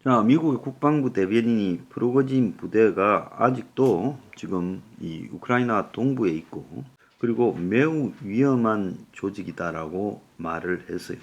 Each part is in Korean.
자, 미국의 국방부 대변인이 프리고진 부대가 아직도 지금 이 우크라이나 동부에 있고, 그리고 매우 위험한 조직이다라고 말을 했어요.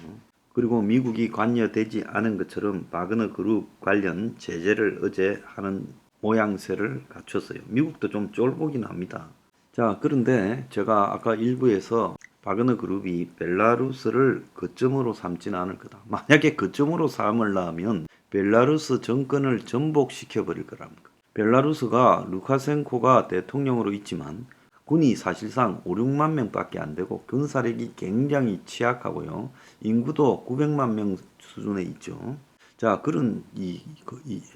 그리고 미국이 관여되지 않은 것처럼 바그너 그룹 관련 제재를 어제 하는 모양새를 갖췄어요. 미국도 좀 쫄보긴 합니다. 자, 그런데 제가 아까 일부에서 바그너 그룹이 벨라루스를 거점으로 삼지는 않을 거다. 만약에 거점으로 삼으려면 벨라루스 정권을 전복시켜 버릴 거랍니다. 벨라루스가 루카센코가 대통령으로 있지만 군이 사실상 5, 6만 명밖에 안 되고 군사력이 굉장히 취약하고요. 인구도 900만 명 수준에 있죠. 자, 그런 이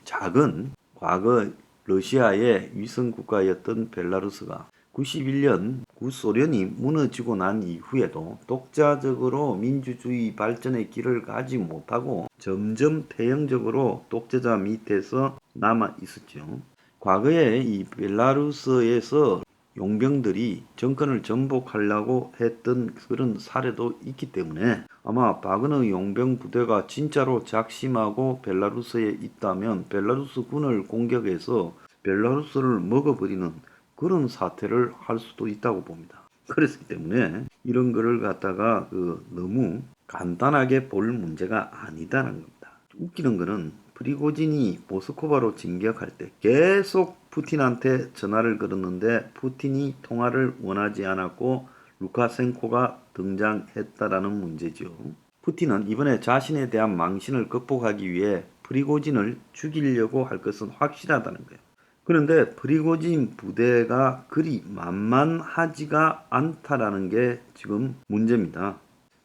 작은 과거 러시아의 위성 국가였던 벨라루스가 91년 구소련이 무너지고 난 이후에도 독자적으로 민주주의 발전의 길을 가지 못하고 점점 태형적으로 독재자 밑에서 남아 있었죠. 과거에 이 벨라루스에서 용병들이 정권을 전복하려고 했던 그런 사례도 있기 때문에 아마 바그너 용병 부대가 진짜로 작심하고 벨라루스에 있다면 벨라루스 군을 공격해서 벨라루스를 먹어버리는 그런 사태를 할 수도 있다고 봅니다. 그렇기 때문에 이런 거를 갖다가 너무 간단하게 볼 문제가 아니다는 겁니다. 웃기는 거는 프리고진이 모스크바로 진격할 때 계속 푸틴한테 전화를 걸었는데 푸틴이 통화를 원하지 않았고 루카센코가 등장했다라는 문제죠. 푸틴은 이번에 자신에 대한 망신을 극복하기 위해 프리고진을 죽이려고 할 것은 확실하다는 거예요. 그런데 프리고진 부대가 그리 만만하지가 않다라는 게 지금 문제입니다.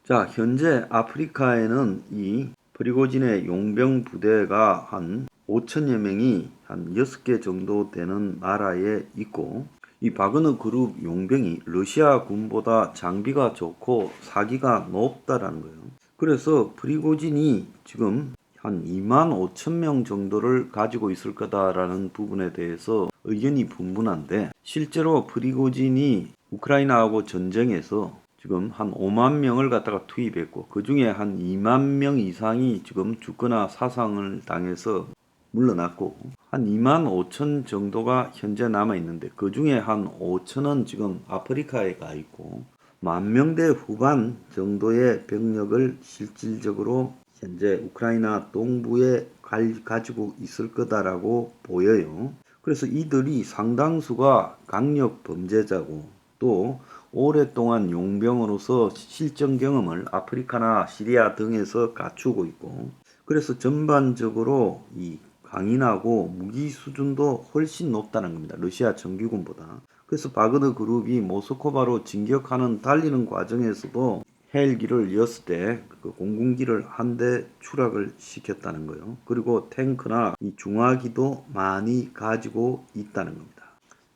자, 현재 아프리카에는 이 프리고진의 용병 부대가 한 5천여 명이 한 6개 정도 되는 나라에 있고, 이 바그너 그룹 용병이 러시아 군보다 장비가 좋고 사기가 높다라는 거예요. 그래서 프리고진이 지금 한 2만 5천 명 정도를 가지고 있을 거다라는 부분에 대해서 의견이 분분한데, 실제로 프리고진이 우크라이나하고 전쟁에서 지금 한 5만 명을 갖다가 투입했고 그 중에 한 2만 명 이상이 지금 죽거나 사상을 당해서 물러났고 한 2만 5천 정도가 현재 남아 있는데 그 중에 한 5천은 지금 아프리카에 가 있고 10,000명대 후반 정도의 병력을 실질적으로 현재 우크라이나 동부에 가지고 있을 거다라고 보여요. 그래서 이들이 상당수가 강력 범죄자고 또 오랫동안 용병으로서 실전 경험을 아프리카나 시리아 등에서 갖추고 있고, 그래서 전반적으로 이 강인하고 무기 수준도 훨씬 높다는 겁니다. 러시아 정규군보다. 그래서 바그너 그룹이 모스크바로 진격하는 달리는 과정에서도 헬기를 6대, 그 공군기를 한 대 추락을 시켰다는 거예요. 그리고 탱크나 이 중화기도 많이 가지고 있다는 겁니다.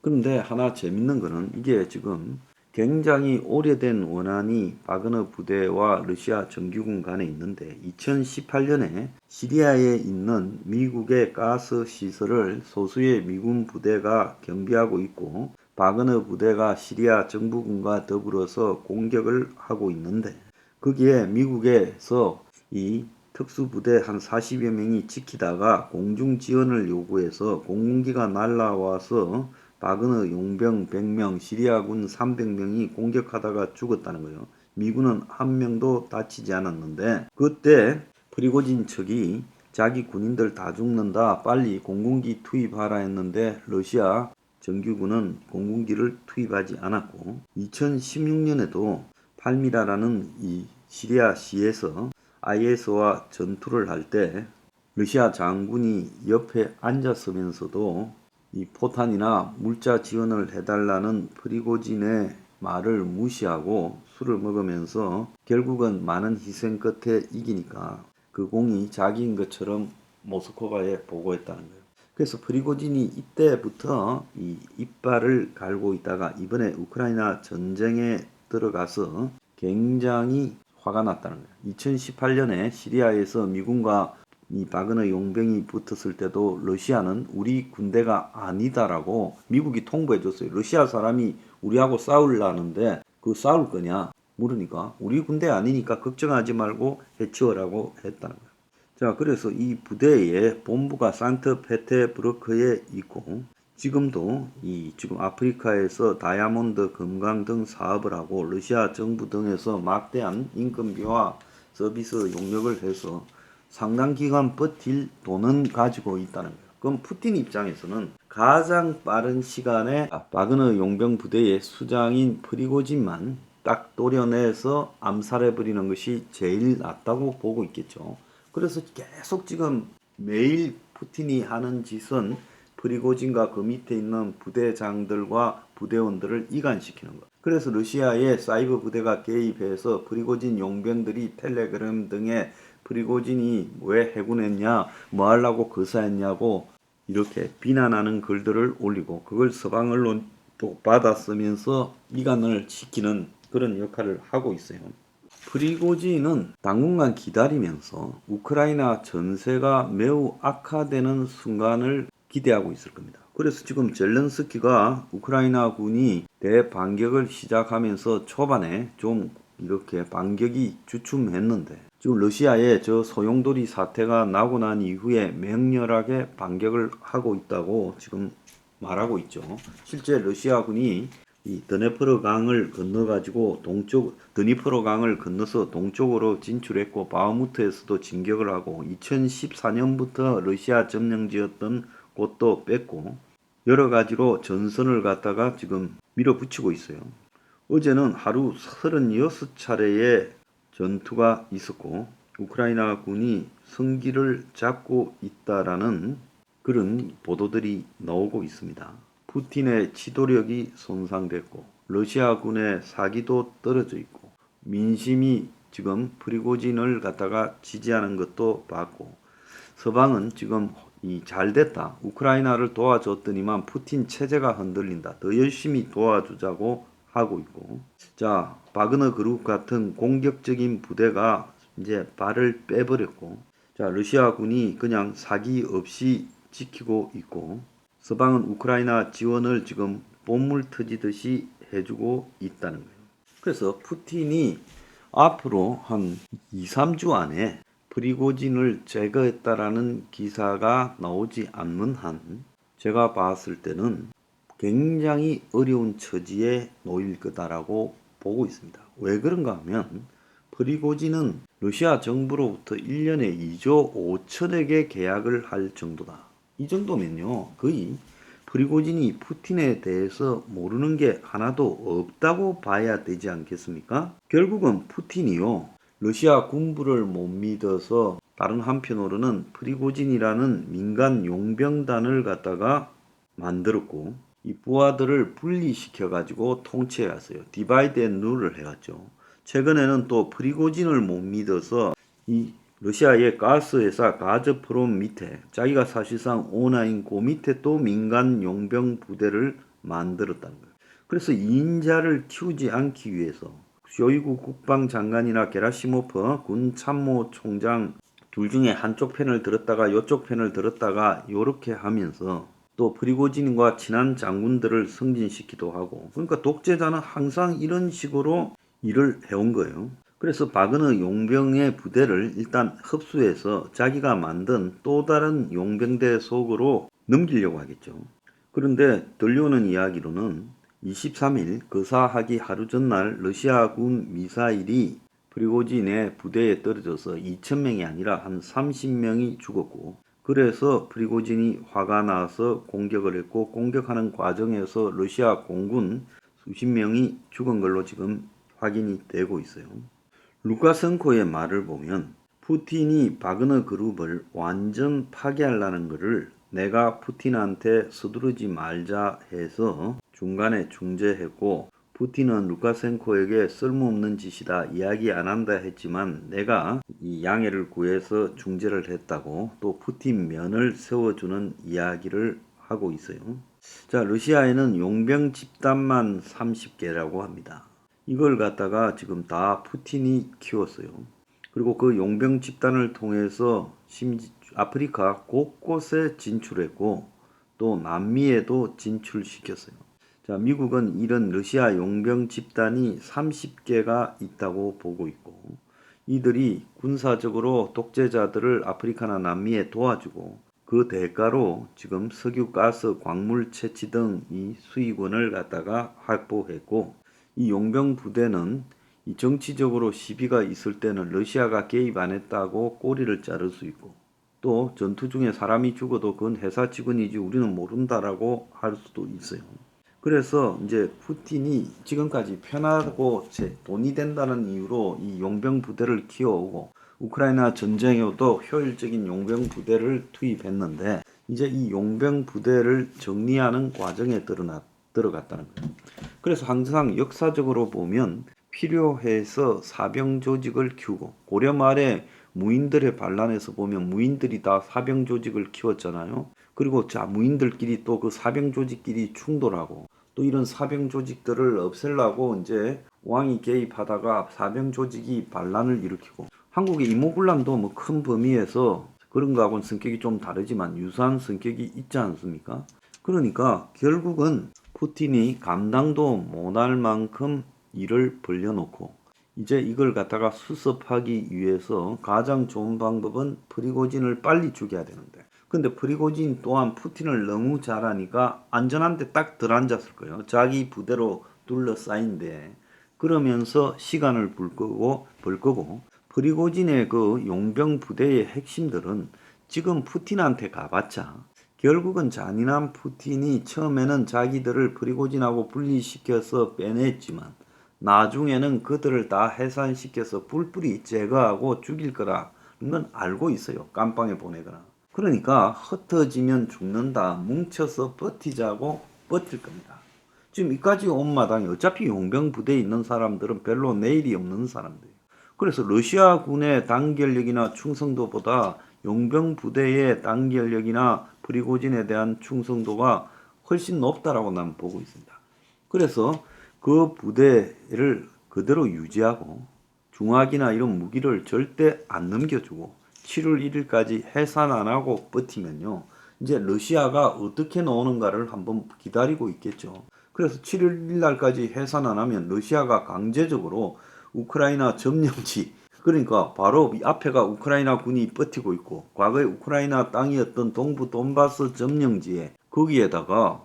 그런데 하나 재밌는 거는 이게 지금 굉장히 오래된 원한이 바그너 부대와 러시아 정규군 간에 있는데 2018년에 시리아에 있는 미국의 가스 시설을 소수의 미군 부대가 경비하고 있고 바그너 부대가 시리아 정부군과 더불어서 공격을 하고 있는데 거기에 미국에서 이 특수부대 한 40여 명이 지키다가 공중 지원을 요구해서 공군기가 날라와서 바그너 용병 100명, 시리아군 300명이 공격하다가 죽었다는 거예요. 미군은 한 명도 다치지 않았는데 그때 프리고진 측이 자기 군인들 다 죽는다, 빨리 공군기 투입하라 했는데 러시아 정규군은 공군기를 투입하지 않았고 2016년에도 팔미라라는 이 시리아시에서 IS와 전투를 할 때 러시아 장군이 옆에 앉았으면서도 이 포탄이나 물자 지원을 해달라는 프리고진의 말을 무시하고 술을 먹으면서 결국은 많은 희생 끝에 이기니까 그 공이 자기인 것처럼 모스크바에 보고했다는 거예요. 그래서 프리고진이 이때부터 이 이빨을 갈고 있다가 이번에 우크라이나 전쟁에 들어가서 굉장히 화가 났다는 거예요. 2018년에 시리아에서 미군과 이 바그너 용병이 붙었을 때도 러시아는 우리 군대가 아니다라고 미국이 통보해 줬어요. 러시아 사람이 우리하고 싸우려는데 그 싸울 거냐 물으니까 우리 군대 아니니까 걱정하지 말고 해치워라고 했다는 거예요. 자, 그래서 이 부대의 본부가 산트페테부르크에 있고 지금도 지금 아프리카에서 다이아몬드 금강 등 사업을 하고 러시아 정부 등에서 막대한 인건비와 서비스 용역을 해서 상당 기간 버틸 돈은 가지고 있다는 거예요. 그럼 푸틴 입장에서는 가장 빠른 시간에 바그너 용병 부대의 수장인 프리고진만 딱 도려내서 암살해버리는 것이 제일 낫다고 보고 있겠죠. 그래서 계속 지금 매일 푸틴이 하는 짓은 프리고진과 그 밑에 있는 부대장들과 부대원들을 이간시키는 것. 그래서 러시아의 사이버 부대가 개입해서 프리고진 용병들이 텔레그램 등에 프리고진이 왜 해군했냐, 뭐 하려고 거사했냐고 이렇게 비난하는 글들을 올리고 그걸 서방 언론도 받아쓰면서 이간을 시키는 그런 역할을 하고 있어요. 프리고진은 당분간 기다리면서 우크라이나 전세가 매우 악화되는 순간을 기대하고 있을 겁니다. 그래서 지금 젤렌스키가 우크라이나 군이 대반격을 시작하면서 초반에 좀 이렇게 반격이 주춤했는데 지금 러시아의 저 소용돌이 사태가 나고 난 이후에 맹렬하게 반격을 하고 있다고 지금 말하고 있죠. 실제 러시아군이 이 드네프르 강을 건너가지고 드니프로 강을 건너서 동쪽으로 진출했고 바흐무트에서도 진격을 하고 2014년부터 러시아 점령지였던 곳도 뺐고 여러 가지로 전선을 갖다가 지금 밀어붙이고 있어요. 어제는 하루 36차례의 전투가 있었고 우크라이나 군이 승기를 잡고 있다라는 그런 보도들이 나오고 있습니다. 푸틴의 지도력이 손상됐고 러시아군의 사기도 떨어져 있고 민심이 지금 프리고진을 갖다가 지지하는 것도 봤고 서방은 지금 잘 됐다. 우크라이나를 도와줬더니만 푸틴 체제가 흔들린다. 더 열심히 도와주자고 하고 있고 자, 바그너 그룹 같은 공격적인 부대가 이제 발을 빼버렸고 자, 러시아군이 그냥 사기 없이 지키고 있고 서방은 우크라이나 지원을 지금 봇물 터지듯이 해주고 있다는 거예요. 그래서 푸틴이 앞으로 한 2, 3주 안에 프리고진을 제거했다라는 기사가 나오지 않는 한 제가 봤을 때는 굉장히 어려운 처지에 놓일 거다라고 보고 있습니다. 왜 그런가 하면 프리고진은 러시아 정부로부터 1년에 2조 5천억의 계약을 할 정도다. 이 정도면요, 거의 프리고진이 푸틴에 대해서 모르는 게 하나도 없다고 봐야 되지 않겠습니까? 결국은 푸틴이요, 러시아 군부를 못 믿어서 다른 한편으로는 프리고진이라는 민간 용병단을 갖다가 만들었고 이 부하들을 분리시켜 가지고 통치해 왔어요. 디바이드 앤 룰을 해갔죠. 최근에는 또 프리고진을 못 믿어서 이 러시아의 가스회사 가즈프롬 밑에 자기가 사실상 오너인 그 밑에 또 민간 용병 부대를 만들었다는 거예요. 그래서 인자를 키우지 않기 위해서 쇼이구 국방장관이나 게라시모프 군 참모총장 둘 중에 한쪽 편을 들었다가 이쪽 편을 들었다가 이렇게 하면서 또 프리고진과 친한 장군들을 승진시키기도 하고 그러니까 독재자는 항상 이런 식으로 일을 해온 거예요. 그래서 바그너 용병의 부대를 일단 흡수해서 자기가 만든 또 다른 용병대 속으로 넘기려고 하겠죠. 그런데 들려오는 이야기로는 23일 거사하기 하루 전날 러시아군 미사일이 프리고진의 부대에 떨어져서 2,000명이 아니라 한 30명이 죽었고 그래서 프리고진이 화가 나서 공격을 했고 공격하는 과정에서 러시아 공군 수십 명이 죽은 걸로 지금 확인이 되고 있어요. 루카센코의 말을 보면 푸틴이 바그너 그룹을 완전 파괴하려는 것을 내가 푸틴한테 서두르지 말자 해서 중간에 중재했고 푸틴은 루카센코에게 쓸모없는 짓이다 이야기 안 한다 했지만 내가 이 양해를 구해서 중재를 했다고 또 푸틴 면을 세워주는 이야기를 하고 있어요. 자, 러시아에는 용병 집단만 30개라고 합니다. 이걸 갖다가 지금 다 푸틴이 키웠어요. 그리고 그 용병 집단을 통해서 아프리카 곳곳에 진출했고 또 남미에도 진출시켰어요. 자, 미국은 이런 러시아 용병 집단이 30개가 있다고 보고 있고 이들이 군사적으로 독재자들을 아프리카나 남미에 도와주고 그 대가로 지금 석유, 가스, 광물 채취 등 이 수익원을 갖다가 확보했고, 이 용병 부대는 이 정치적으로 시비가 있을 때는 러시아가 개입 안 했다고 꼬리를 자를 수 있고, 또 전투 중에 사람이 죽어도 그건 회사 직원이지 우리는 모른다라고 할 수도 있어요. 그래서 이제 푸틴이 지금까지 편하고 돈이 된다는 이유로 이 용병 부대를 키워오고 우크라이나 전쟁에도 효율적인 용병 부대를 투입했는데, 이제 이 용병 부대를 정리하는 과정에 들어갔다는 거예요. 그래서 항상 역사적으로 보면 필요해서 사병 조직을 키우고, 고려 말에 무인들의 반란에서 보면 무인들이 다 사병 조직을 키웠잖아요. 그리고 자 무인들끼리 또 그 사병 조직끼리 충돌하고, 또 이런 사병 조직들을 없애려고 이제 왕이 개입하다가 사병 조직이 반란을 일으키고, 한국의 이모군란도 뭐 큰 범위에서 그런 거하고는 성격이 좀 다르지만 유사한 성격이 있지 않습니까? 그러니까 결국은 푸틴이 감당도 못할 만큼 일을 벌려놓고, 이제 이걸 갖다가 수습하기 위해서 가장 좋은 방법은 프리고진을 빨리 죽여야 되는데, 근데 프리고진 또한 푸틴을 너무 잘하니까 안전한데 딱 들어앉았을 거예요. 자기 부대로 둘러싸인데, 그러면서 시간을 벌 거고 프리고진의 그 용병 부대의 핵심들은 지금 푸틴한테 가봤자 결국은 잔인한 푸틴이 처음에는 자기들을 프리고진하고 분리시켜서 빼냈지만 나중에는 그들을 다 해산시켜서 뿔뿔이 제거하고 죽일 거라는 건 알고 있어요. 깜빵에 보내거나. 그러니까 흩어지면 죽는다, 뭉쳐서 버티자고 버틸 겁니다. 지금 이까지 온 마당에 어차피 용병 부대에 있는 사람들은 별로 내일이 없는 사람들이에요. 그래서 러시아 군의 단결력이나 충성도보다 용병 부대의 단결력이나 프리고진에 대한 충성도가 훨씬 높다라고 나는 보고 있습니다. 그래서 그 부대를 그대로 유지하고 중화기나 이런 무기를 절대 안 넘겨주고 7월 1일까지 해산 안 하고 버티면요, 이제 러시아가 어떻게 나오는가를 한번 기다리고 있겠죠. 그래서 7월 1일 날까지 해산 안 하면 러시아가 강제적으로 우크라이나 점령지, 그러니까 바로 앞에가 우크라이나 군이 버티고 있고 과거에 우크라이나 땅이었던 동부 돈바스 점령지에, 거기에다가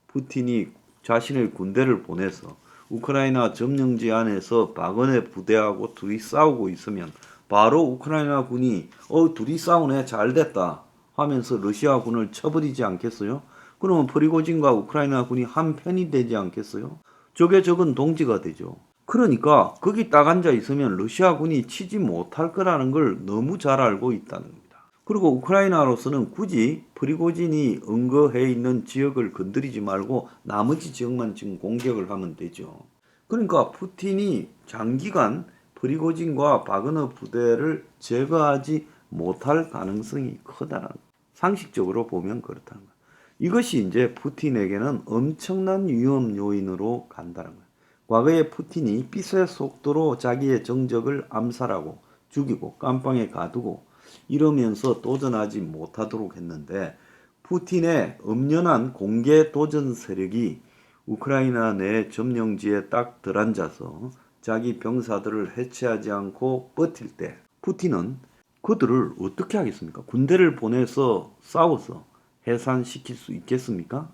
푸틴이 자신의 군대를 보내서 우크라이나 점령지 안에서 박은혜 부대하고 둘이 싸우고 있으면 바로 우크라이나 군이 둘이 싸우네, 잘됐다 하면서 러시아 군을 쳐버리지 않겠어요? 그러면 프리고진과 우크라이나 군이 한 편이 되지 않겠어요? 적의 적은 동지가 되죠. 그러니까 거기 딱 앉아 있으면 러시아 군이 치지 못할 거라는 걸 너무 잘 알고 있다는 겁니다. 그리고 우크라이나로서는 굳이 프리고진이 응거해 있는 지역을 건드리지 말고 나머지 지역만 지금 공격을 하면 되죠. 그러니까 푸틴이 장기간 프리고진과 바그너 부대를 제거하지 못할 가능성이 크다는 거예요. 상식적으로 보면 그렇다는 거예요. 이것이 이제 푸틴에게는 엄청난 위험 요인으로 간다는 거예요. 과거에 푸틴이 빛의 속도로 자기의 정적을 암살하고 죽이고 깜빵에 가두고 이러면서 도전하지 못하도록 했는데, 푸틴의 엄연한 공개 도전 세력이 우크라이나 내 점령지에 딱 들어앉아서 자기 병사들을 해체하지 않고 버틸 때 푸틴은 그들을 어떻게 하겠습니까? 군대를 보내서 싸워서 해산시킬 수 있겠습니까?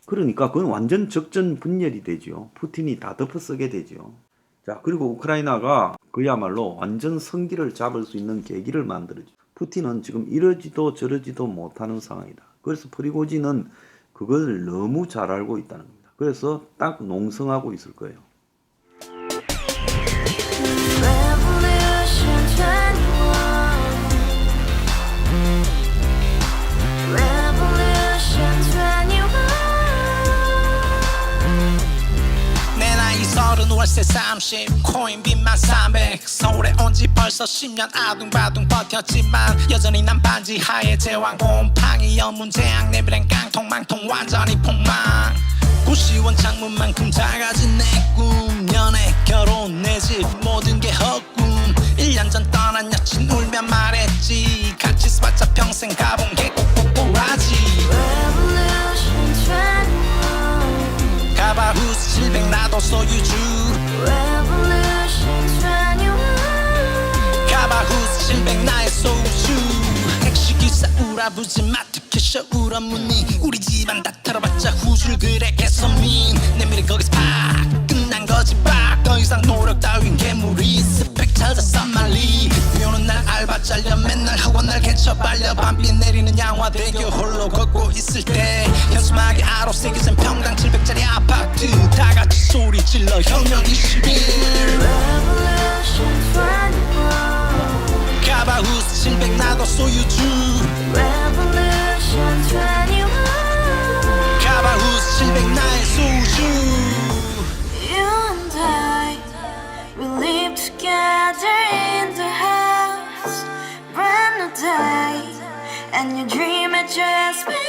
그러니까 그건 완전 적전 분열이 되죠. 푸틴이 다 덮어쓰게 되죠. 자, 그리고 우크라이나가 그야말로 완전 성기를 잡을 수 있는 계기를 만들어줘. 푸틴은 지금 이러지도 저러지도 못하는 상황이다. 그래서 프리고진은 그걸 너무 잘 알고 있다는 겁니다. 그래서 딱 농성하고 있을 거예요. 월세 30 코인 빚만 300 서울에 온 지 벌써 10년 아둥바둥 버텼지만 여전히 난 반지 하에 제왕 곰팡이 연문제약 내 브랜 깡통망통 완전히 폭망 90원 창문만큼 작아진 내 꿈 연애 결혼 내 집 모든 게 헛꿈 1년 전 떠난 여친 울며 말했지 같이 써봤자 평생 가본 게 꼭꼭꼭라지 가바후스 700 나도 소유주 Revolution 21 가바후스 700 나의 소주 택시기사 우라부지 마트캐셔 울어무니 우리 집안 다 털어봤자 후줄 그래 개선민 내 미래 거기서 팍 끝난 거지 팍더 이상 노력 따윈 괴물이 스펙 찾아 싼말리 비오는 날 알바 잘려 맨날 학원 날 개쳐 빨려 밤비 내리는 양화대교 홀로 걷고 있을 때 현수막에 아로 새겨진 평당 700짜리 아파트 다같이 소리 질러 혁명 21 Revolution 21 가바후스 700 나도 소유주 Revolution 21 가바후스 700 나의 소주 You and I, we live together in the house. Brand new day, and your dream had just been